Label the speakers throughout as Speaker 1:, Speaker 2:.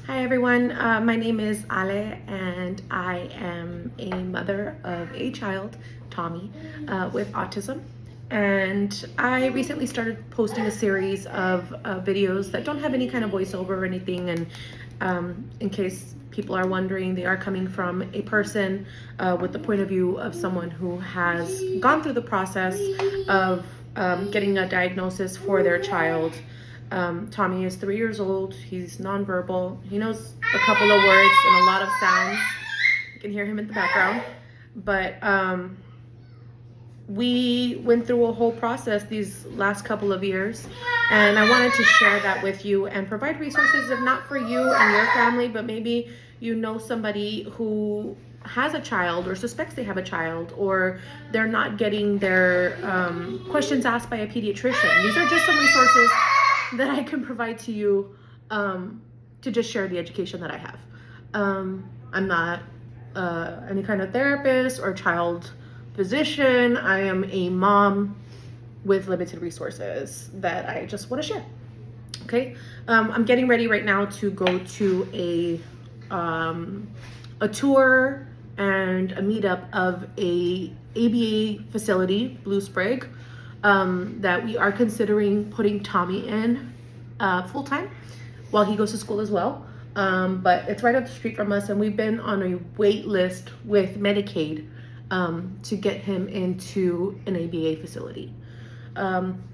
Speaker 1: Hi everyone, my name is Ale and I am a mother of a child, Tommy, with autism. And I recently started posting a series of videos that don't have any kind of voiceover or anything. And in case people are wondering, they are coming from a person with the point of view of someone who has gone through the process of getting a diagnosis for their child. Tommy is 3 years old. He's nonverbal. He knows a couple of words and a lot of sounds. You can hear him in the background. But we went through a whole process these last couple of years, and I wanted to share that with you and provide resources, if not for you and your family, but maybe you know somebody who has a child or suspects they have a child, or they're not getting their questions asked by a pediatrician. These are just some resources that I can provide to you to just share the education that I have. I'm not any kind of therapist or child physician. I am a mom with limited resources that I just want to share. Okay, I'm getting ready right now to go to a tour and a meetup of a ABA facility, Blue Sprig, that we are considering putting Tommy in full time while he goes to school as well. But it's right up the street from us, and we've been on a wait list with Medicaid to get him into an ABA facility.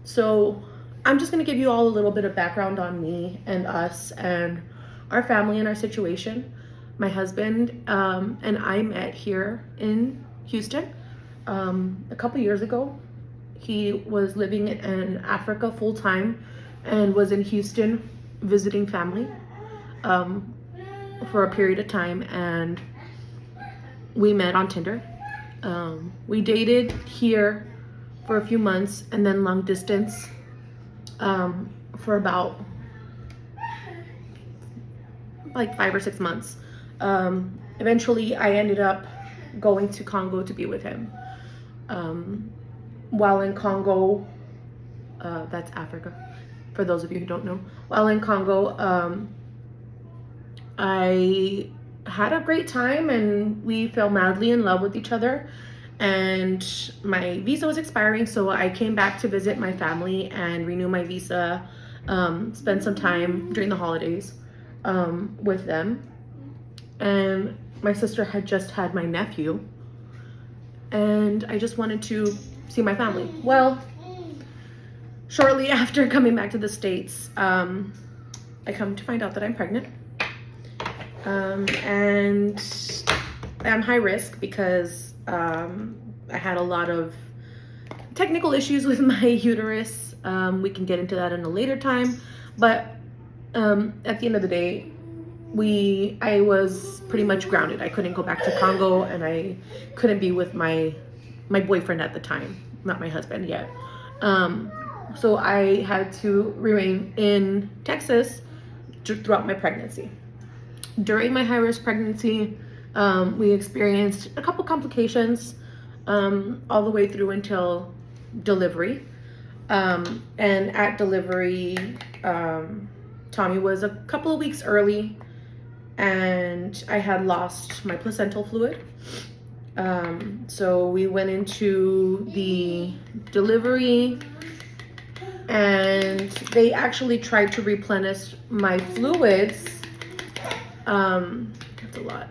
Speaker 1: So I'm just going to give you all a little bit of background on me and us and our family and our situation. My husband and I met here in Houston a couple years ago. He was living in Africa full time and was in Houston visiting family for a period of time, and we met on Tinder. We dated here for a few months and then long distance for about like 5 or 6 months. Eventually I ended up going to Congo to be with him. While in Congo, that's Africa, for those of you who don't know. While in Congo, I had a great time and we fell madly in love with each other. And my visa was expiring, so I came back to visit my family and renew my visa, spend some time during the holidays with them. And my sister had just had my nephew, and I just wanted to see my family. Well, shortly after coming back to the States, I come to find out that I'm pregnant. And I'm high risk because I had a lot of technical issues with my uterus. We can get into that in a later time, but at the end of the day, I was pretty much grounded. I couldn't go back to Congo, and I couldn't be with my boyfriend at the time, not my husband yet. So I had to remain in Texas throughout my pregnancy. During my high-risk pregnancy, we experienced a couple complications all the way through until delivery. And at delivery, Tommy was a couple of weeks early, and I had lost my placental fluid. So we went into the delivery, and they actually tried to replenish my fluids. That's a lot.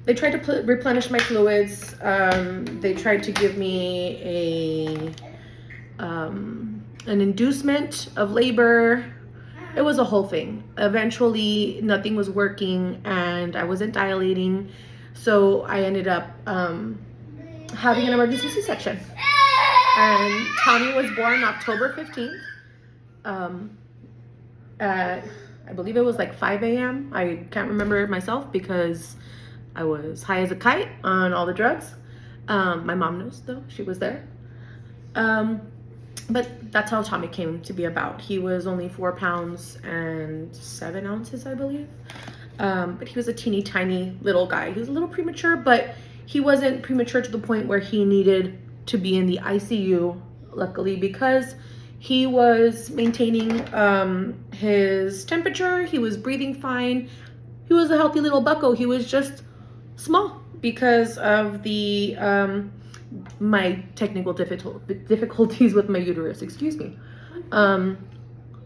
Speaker 1: They tried to replenish my fluids. They tried to give me an inducement of labor. It was a whole thing. Eventually, nothing was working, and I wasn't dilating. So I ended up having an emergency C-section. And Tommy was born October 15th. I believe it was like 5 a.m. I can't remember myself because I was high as a kite on all the drugs. My mom knows, though. She was there. But that's how Tommy came to be about. He was only 4 pounds and 7 ounces, I believe. But he was a teeny tiny little guy. He was a little premature, but he wasn't premature to the point where he needed to be in the ICU, luckily, because He was maintaining his temperature. He was breathing fine. He was a healthy little bucko. He was just small because of the my technical difficulties with my uterus. Excuse me.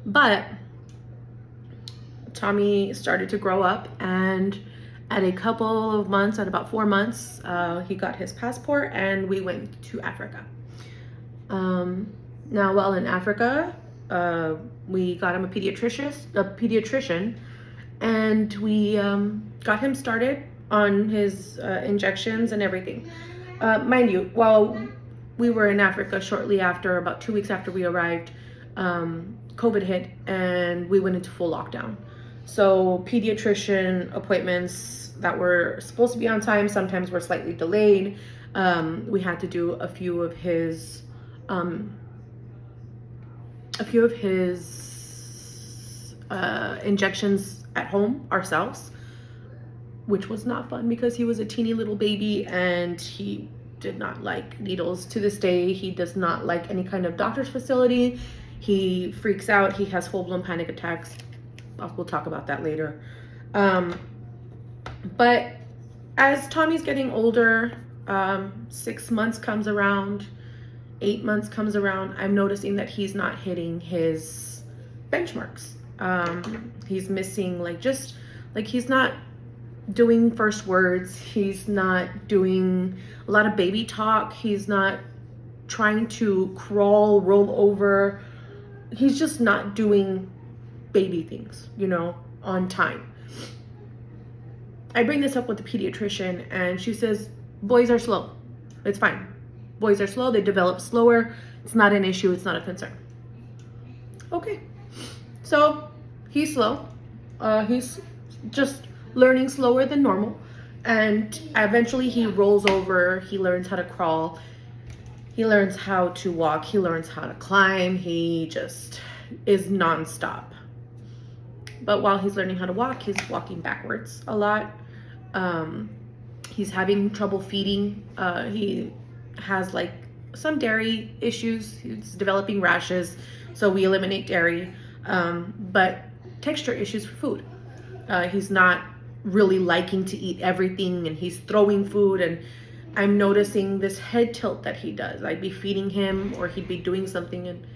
Speaker 1: But Tommy started to grow up, and at a couple of months, at about 4 months, he got his passport and we went to Africa. Now, while in Africa, we got him a pediatrician, and we got him started on his injections and everything. Mind you, while we were in Africa, shortly after, about 2 weeks after we arrived, COVID hit and we went into full lockdown. So pediatrician appointments that were supposed to be on time sometimes were slightly delayed. We had to do a few of his injections at home ourselves, which was not fun because he was a teeny little baby and he did not like needles. To this day, he does not like any kind of doctor's facility. He freaks out. He has full-blown panic attacks. We'll talk about that later. But as Tommy's getting older, 6 months comes around, 8 months comes around, I'm noticing that he's not hitting his benchmarks. He's missing he's not doing first words. He's not doing a lot of baby talk. He's not trying to crawl, roll over. He's just not doing baby things, on time. I bring this up with the pediatrician and she says, boys are slow. It's fine. Boys are slow. They develop slower. It's not an issue. It's not a concern. Okay. So he's slow. He's just learning slower than normal. And eventually he rolls over. He learns how to crawl. He learns how to walk. He learns how to climb. He just is nonstop. But while he's learning how to walk, he's walking backwards a lot. He's having trouble feeding. He has some dairy issues. He's developing rashes, so we eliminate dairy. But texture issues for food. He's not really liking to eat everything, and he's throwing food, and I'm noticing this head tilt that he does. I'd be feeding him or he'd be doing something and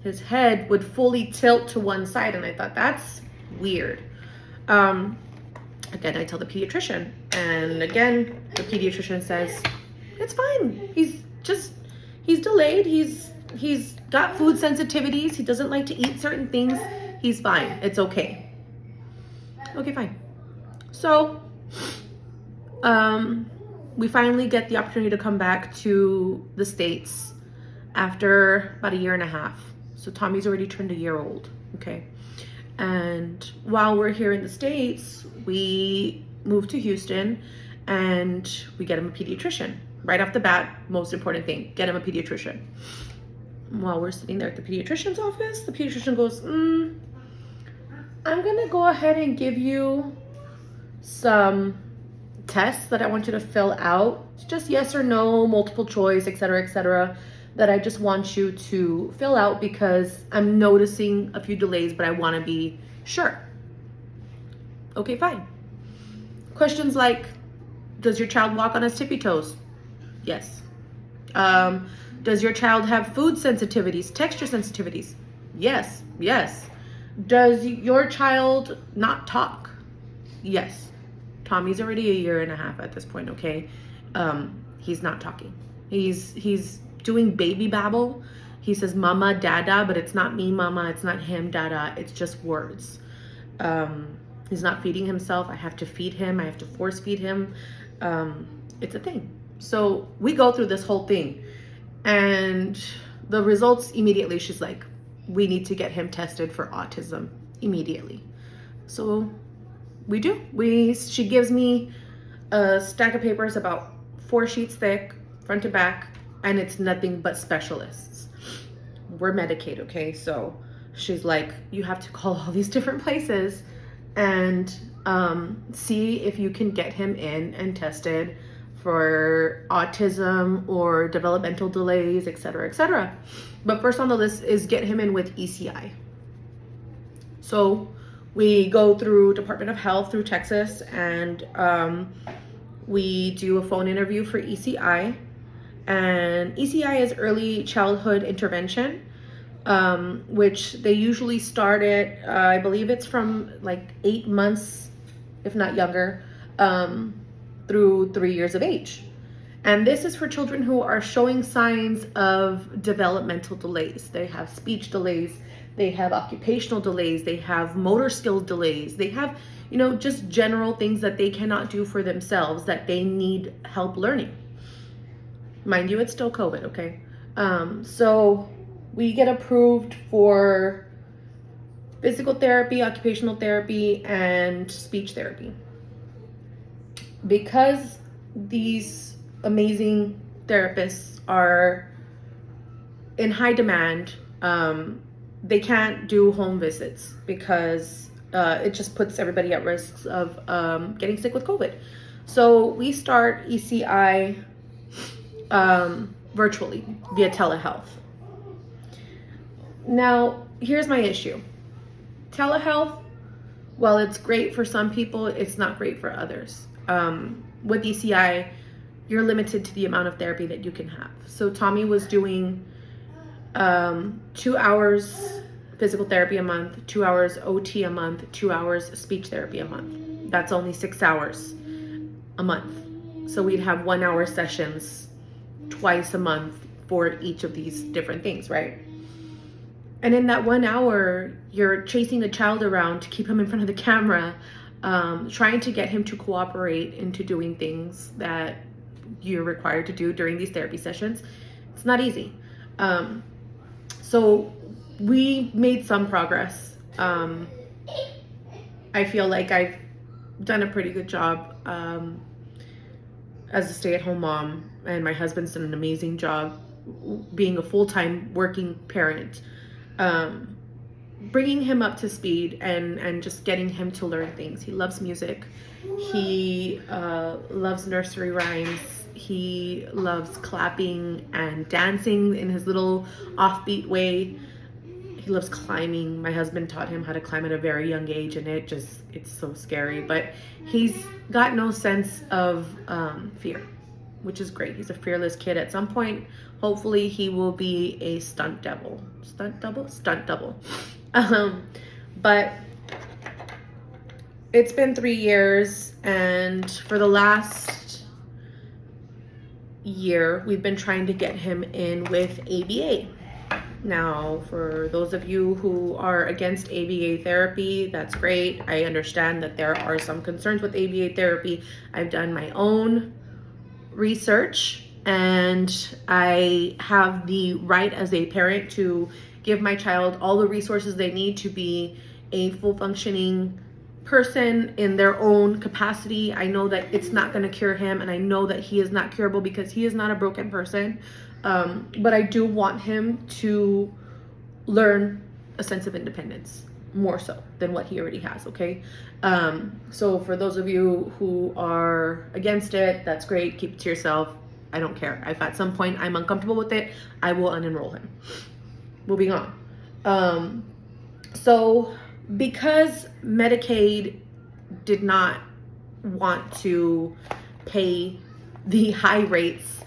Speaker 1: his head would fully tilt to one side, and I thought, that's weird. Again, I tell the pediatrician, and again, the pediatrician says, it's fine. He's delayed. He's got food sensitivities. He doesn't like to eat certain things. He's fine. It's okay. Okay, fine. So, we finally get the opportunity to come back to the States after about 1.5 years. So Tommy's already turned 1 year old, okay? And while we're here in the States, we move to Houston and we get him a pediatrician. Right off the bat, most important thing, get him a pediatrician. While we're sitting there at the pediatrician's office, the pediatrician goes, I'm gonna go ahead and give you some tests that I want you to fill out. It's just yes or no, multiple choice, etc., that I just want you to fill out because I'm noticing a few delays, but I want to be sure. Okay, fine. Questions like, does your child walk on his tippy toes? Yes. Does your child have food sensitivities, texture sensitivities? Yes. Does your child not talk? Yes. Tommy's already 1.5 years at this point, okay? He's not talking. He's doing baby babble. He says mama, dada, but it's not me, mama. It's not him, dada. It's just words. He's not feeding himself. I have to feed him. I have to force feed him. It's a thing. So we go through this whole thing. And the results immediately, she's like, we need to get him tested for autism immediately. So we do. She gives me a stack of papers about 4 sheets thick, front to back, and it's nothing but specialists. We're Medicaid, okay? So she's like, you have to call all these different places and see if you can get him in and tested for autism or developmental delays, etc., etc. But first on the list is get him in with ECI. So we go through Department of Health through Texas, and we do a phone interview for ECI. And ECI is early childhood intervention, which they usually start at, I believe it's from like 8 months, if not younger, through 3 years of age. And this is for children who are showing signs of developmental delays. They have speech delays, they have occupational delays, they have motor skill delays, they have, just general things that they cannot do for themselves that they need help learning. Mind you, it's still COVID, okay? So we get approved for physical therapy, occupational therapy, and speech therapy. Because these amazing therapists are in high demand, they can't do home visits because it just puts everybody at risk of getting sick with COVID. So we start ECI virtually via telehealth. Now, here's my issue. Telehealth, while it's great for some people, it's not great for others. With ECI, you're limited to the amount of therapy that you can have. So Tommy was doing 2 hours physical therapy a month, 2 hours OT a month, 2 hours speech therapy a month. That's only 6 hours a month. So we'd have 1 hour sessions twice a month for each of these different things, right? And in that 1 hour, you're chasing a child around to keep him in front of the camera, trying to get him to cooperate into doing things that you're required to do during these therapy sessions. It's not easy. So we made some progress. I feel like I've done a pretty good job as a stay-at-home mom, and my husband's done an amazing job being a full-time working parent, bringing him up to speed and just getting him to learn things. He loves music. He loves nursery rhymes. He loves clapping and dancing in his little offbeat way. He loves climbing. My husband taught him how to climb at a very young age, and it's so scary. But he's got no sense of fear, which is great. He's a fearless kid. At some point, hopefully, he will be a stunt double. Stunt double. But it's been 3 years, and for the last year, we've been trying to get him in with ABA. Now, for those of you who are against ABA therapy, that's great. I understand that there are some concerns with ABA therapy. I've done my own research, and I have the right as a parent to give my child all the resources they need to be a full functioning person in their own capacity. I know that it's not going to cure him, and I know that he is not curable because he is not a broken person. But I do want him to learn a sense of independence more so than what he already has, okay? So for those of you who are against it, that's great. Keep it to yourself. I don't care. If at some point I'm uncomfortable with it, I will unenroll him. Moving on. So because Medicaid did not want to pay the high rates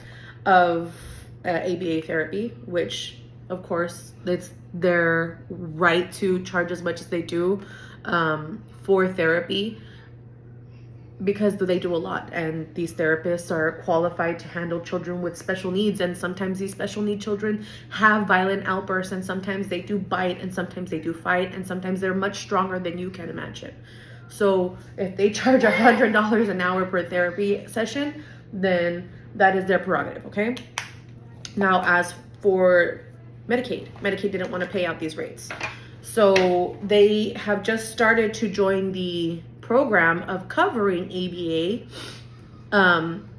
Speaker 1: of ABA therapy, which of course it's their right to charge as much as they do for therapy, because they do a lot, and these therapists are qualified to handle children with special needs, and sometimes these special need children have violent outbursts, and sometimes they do bite, and sometimes they do fight, and sometimes they're much stronger than you can imagine. So if they charge $100 an hour per therapy session, then that is their prerogative, okay? Now, as for Medicaid didn't want to pay out these rates. So they have just started to join the program of covering ABA,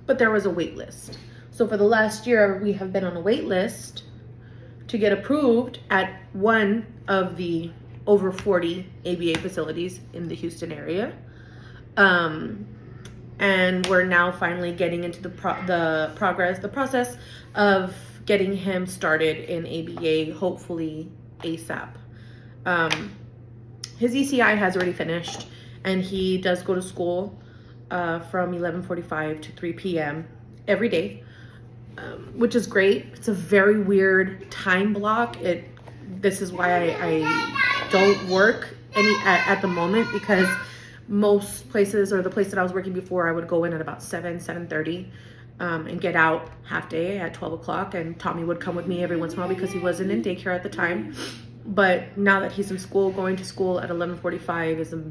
Speaker 1: but there was a wait list. So for the last year, we have been on a wait list to get approved at one of the over 40 ABA facilities in the Houston area. and we're now finally getting into the process of getting him started in ABA, hopefully ASAP. His ECI has already finished, and he does go to school from 11:45 to 3 p.m. every day, which is great. It's a very weird time block. This is why I don't work at the moment, because most places, or the place that I was working before, I would go in at about 7:30 and get out half day at 12 o'clock, and Tommy would come with me every once in a while because he wasn't in daycare at the time. But now that he's in school, going to school at 11:45 is a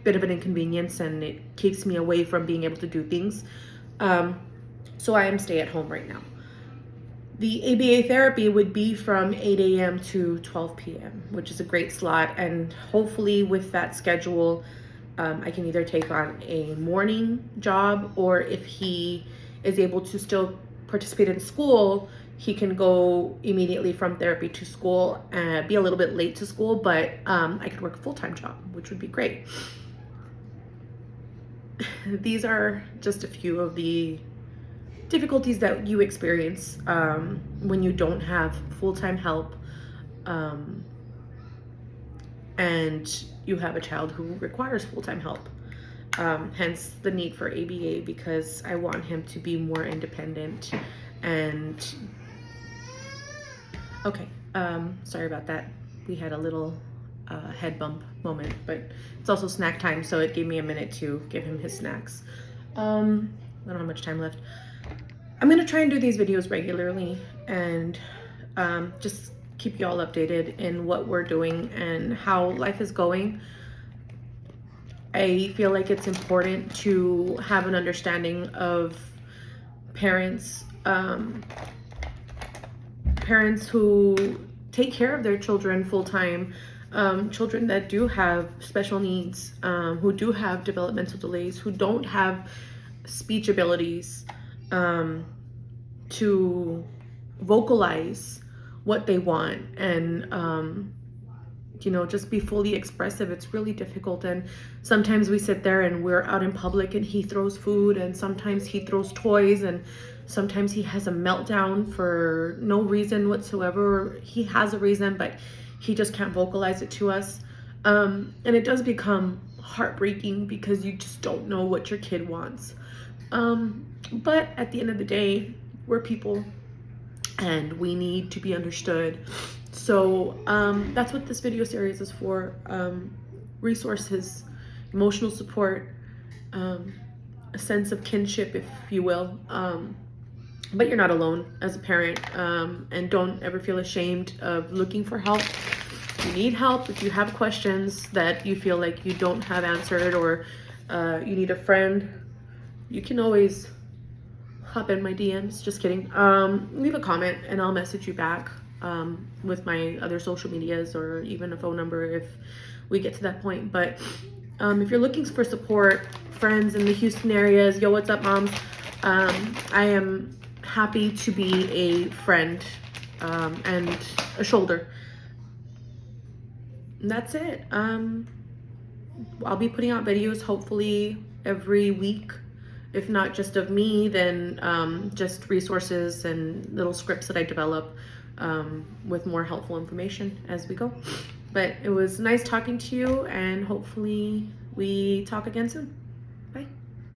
Speaker 1: bit of an inconvenience, and it keeps me away from being able to do things. So I am stay at home right now. The ABA therapy would be from 8 a.m. to 12 p.m., which is a great slot. And hopefully with that schedule, I can either take on a morning job, or if he is able to still participate in school, he can go immediately from therapy to school and be a little bit late to school, but I could work a full-time job, which would be great. These are just a few of the difficulties that you experience when you don't have full-time help and you have a child who requires full-time help. Hence the need for ABA, because I want him to be more independent. And okay, sorry about that. We had a little head bump moment, but it's also snack time, so it gave me a minute to give him his snacks. I don't have much time left. I'm gonna try and do these videos regularly, and just keep you all updated in what we're doing and how life is going. I feel like it's important to have an understanding of parents who take care of their children full-time, children that do have special needs, who do have developmental delays, who don't have speech abilities to vocalize what they want, and just be fully expressive. It's really difficult, and sometimes we sit there and we're out in public and he throws food, and sometimes he throws toys, and sometimes he has a meltdown for no reason whatsoever. He has a reason, but he just can't vocalize it to us, and it does become heartbreaking because you just don't know what your kid wants. But at the end of the day, we're people and we need to be understood. So that's what this video series is for. Resources, emotional support, a sense of kinship, if you will. But you're not alone as a parent, and don't ever feel ashamed of looking for help. If you need help, if you have questions that you feel like you don't have answered, or you need a friend, you can always hop in my DMs. Just kidding. Leave a comment and I'll message you back with my other social medias, or even a phone number if we get to that point. But if you're looking for support, friends in the Houston areas, yo, what's up, moms? I am happy to be a friend and a shoulder. And that's it. I'll be putting out videos hopefully every week. If not just of me, then just resources and little scripts that I develop with more helpful information as we go. But it was nice talking to you, and hopefully we talk again soon.